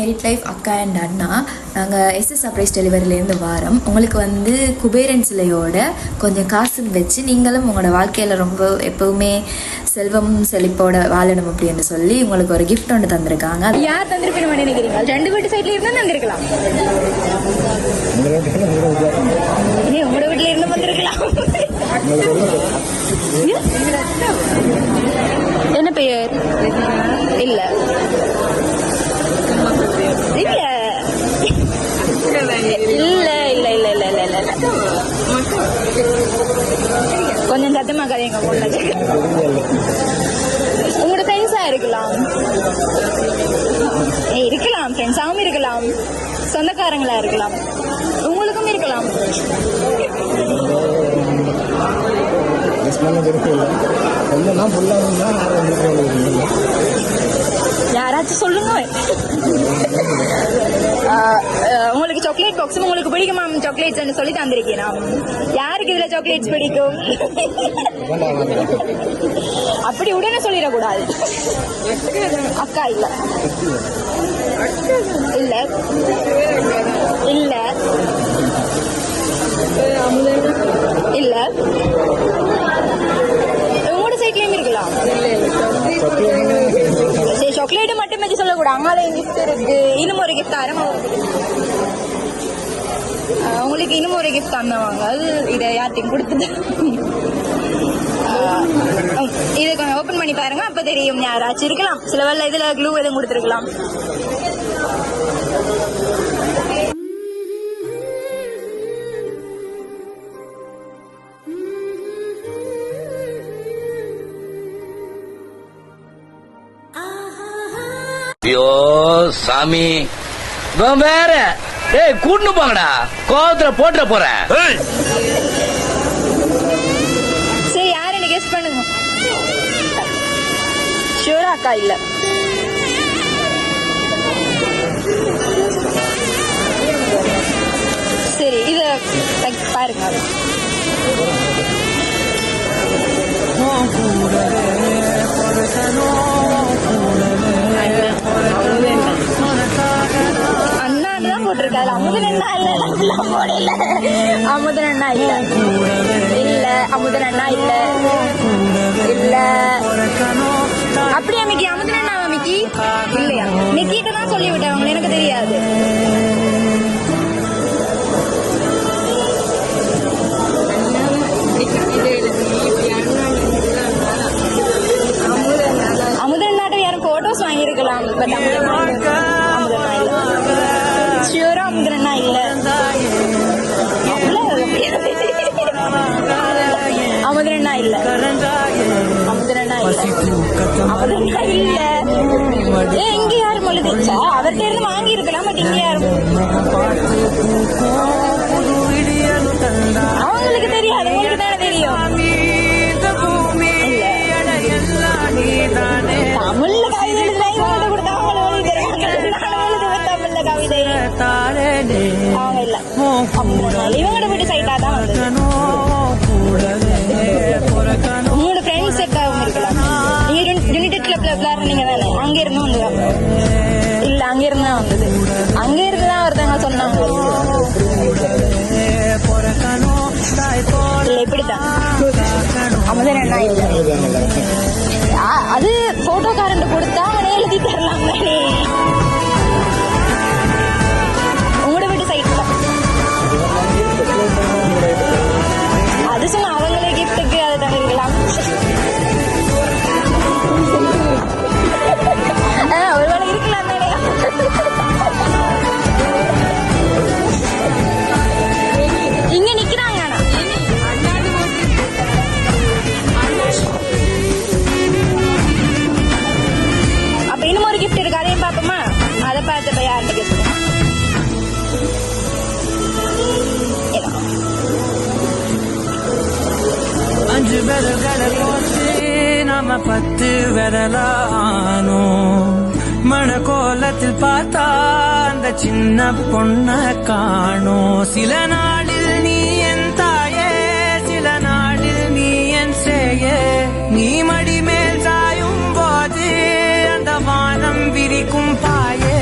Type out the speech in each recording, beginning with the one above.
Edit life அக்கா and அண்ணா. நாங்கள் SS surprise டெலிவரியிலேருந்து வாரம். உங்களுக்கு வந்து குபேரன் சிலையோட கொஞ்சம் காசு வச்சு நீங்களும் உங்களோட வாழ்க்கையில் ரொம்ப எப்பவுமே செல்வம் செழிப்போட வாழணும் அப்படின்னு சொல்லி உங்களுக்கு ஒரு கிஃப்ட் ஒன்று தந்திருக்காங்க. யார் தந்திருப்பேன்னு நினைக்கிறீங்க? ரெண்டு வீட்டு சைட்ல இருந்தா தந்திருக்கலாம், உங்களோட வீட்டுல இருந்து வந்திருக்கலாம். என்ன பெயர்? இல்ல இல்ல இல்ல இல்ல இல்ல இல்ல இல்ல இல்ல கொஞ்சம் சத்தமா கதைங்க பொண்ணு. உங்களோட ஃப்ரெண்ட்ஸா இருக்கலாம், இருக்கலாம், ஃப்ரெண்ட்ஸாவும் இருக்கலாம், சொந்தக்காரங்களா இருக்கலாம், உங்களுக்கும் இருக்கலாம். யாராச்சும் சொல்லுங்க. உங்களுக்கு சாக்லேட் பாக்ஸ் உங்களுக்கு பிடிக்குமா? சாக்லேட்ஸ் சொல்லி தந்திருக்கேன். யாருக்கு இதுல சாக்லேட்ஸ் பிடிக்கும்? அப்படி உடனே சொல்லிடக்கூடாது. அக்கா இல்ல இல்ல இல்ல இல்ல உங்களோட சைட்லயும் இருக்கலாம். சரி, சாக்லேட் மட்டும் வச்சு சொல்லக்கூடாது. அங்கால கிஃப்ட் இருக்கு, இன்னும் ஒரு கிஃப்ட் ஆரம்பம் உங்களுக்கு இன்னும் ஒரு கிஃப்ட் தந்தவாங்க. அது இதை யார்ட்டையும் கொடுத்துட்டு இதை கொஞ்சம் ஓபன் பண்ணி பாருங்க, அப்ப தெரியும். யாராச்சும் இருக்கலாம், சில வேளை இதுல க்ளூ எதுவும் கொடுத்துருக்கலாம். ஐயோ சாமி, வேற கூட்டு போங்கடா, கோவத்துல போட்டுற போறேன். சரி, யாருன்னு கெஸ் பண்ணுங்க. ஷூரா அக்கா இல்ல. சரி, இத பாருங்க. அண்ணாதான் போட்டிருக்காரு. அமுதன் அண்ணா இல்ல, அமுதன் அண்ணா இல்ல, இல்ல அமுதன் அண்ணா இல்ல, இல்ல. அப்படியா மிக்கி? அமுதன் அண்ணாவா மிக்கி? இல்லையா? மிக்கிட்ட தான் சொல்லிவிட்டவங்க, எனக்கு தெரியாது. அமுதன் அண்ணாட்ட யாரும் போட்டோஸ் வாங்கியிருக்கலாம். பட் அமுதன் அண்ணா இல்ல. ஷியூரா அமுதன் அண்ணா இல்ல. அமுதன் அண்ணா இல்ல, அமுதன் அண்ணா இல்ல, அமுதன் அண்ணா இல்ல. எங்க யாரும் மொழிச்சா அவர்கிட்ட இருந்து வாங்கி இருக்கலாம். பட் இங்க யாரும் அவங்களுக்கு தெரியாது, உங்களுக்கு தானே தெரியும். தமிழ்ல கவிதை எழுதுனாங்க கொடுத்தா அவங்களுக்கு தமிழ்ல கவிதை அவங்க இல்ல. இவங்களோட வீட்டு சைட்டா தான் உங்களோட ஃப்ரெண்ட்ஸ் செட்டாகவும் இருக்கலாம். நீங்க யுனைடெட் கிளப்ல விளையாடுறீங்க தானே, அங்க இருந்து வந்துதான் இல்ல, அங்க இருந்து தான் வந்தது. அங்க இருந்துதான் ஒருத்தவங்க சொன்னாங்க. இல்ல இப்படித்தான் அமுதன் அண்ணா இல்ல. அது போட்டோக்காரன் கொடுத்தா அவனே எழுதி தரலாம் தானே. உங்களோட வீட்டு சைட் தான் அது. சொன்ன அவங்களே கிஃப்ட்டுக்கு அதை தந்திருக்கலாம். ஒருவேளை இருக்கலாம் தானே. இங்க நிக்கிறாங்க. அப்ப இன்னும் ஒரு கிஃப்ட் இருக்கு, அதையும் பாப்போமா? அதை பார்த்து யாருன்னு கெஸ் பண்ணுங்க. அஞ்சு விரல்களை கோர்த்து நாம 10 விரலானோ, மணக்கோலத்தில் பார்த்தா அந்த சின்ன பொண்ண காணோம். சில நாளில் நீ என் தாயே, சில நாளில் நீ என் சேயே. நீ மடி மேல் சாயும் போது அந்த வானம் விரிக்கும் பாயே.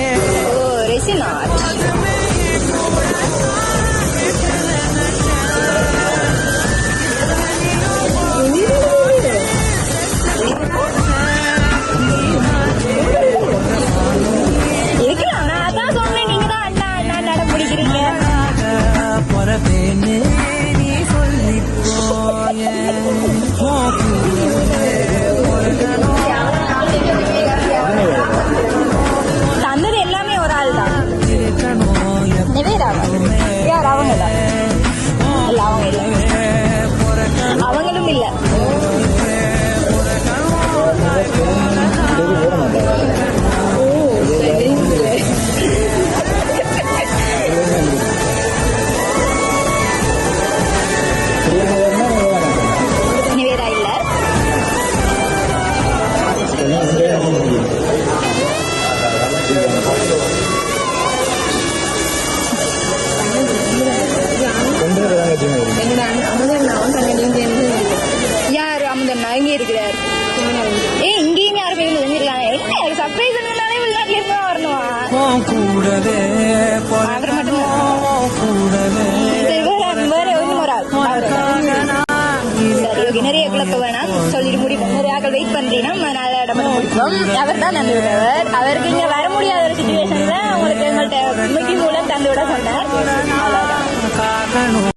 சொல்லிடுவார். இங்கேயும் யாரும் போய் செஞ்சிருக்காங்க. என்ன சர்ப்ரைஸ் இருந்தாலே வெளிநாட்டுல இருந்து தான் வரணுமா? கூடவே அவர் மட்டும்தான். சரி, வேற ஒன்னும் ஒரு ஆள் அவரு. சரி, ஓகே. நிறைய குழப்ப வேணாம், சொல்லிட்டு முடிப்போம். நிறைய ஆக்கள் வெயிட் பண்றீங்கன்னா நல்ல இடம் முடிப்போம். அவர் தான் தந்து விடுவார். அவருக்கு இங்க வர முடியாத ஒரு சுச்சுவேஷன்ல உங்களுக்கு எங்கள்கிட்ட மூலம் தந்து விட சொன்னார். அவ்வளவுதான்.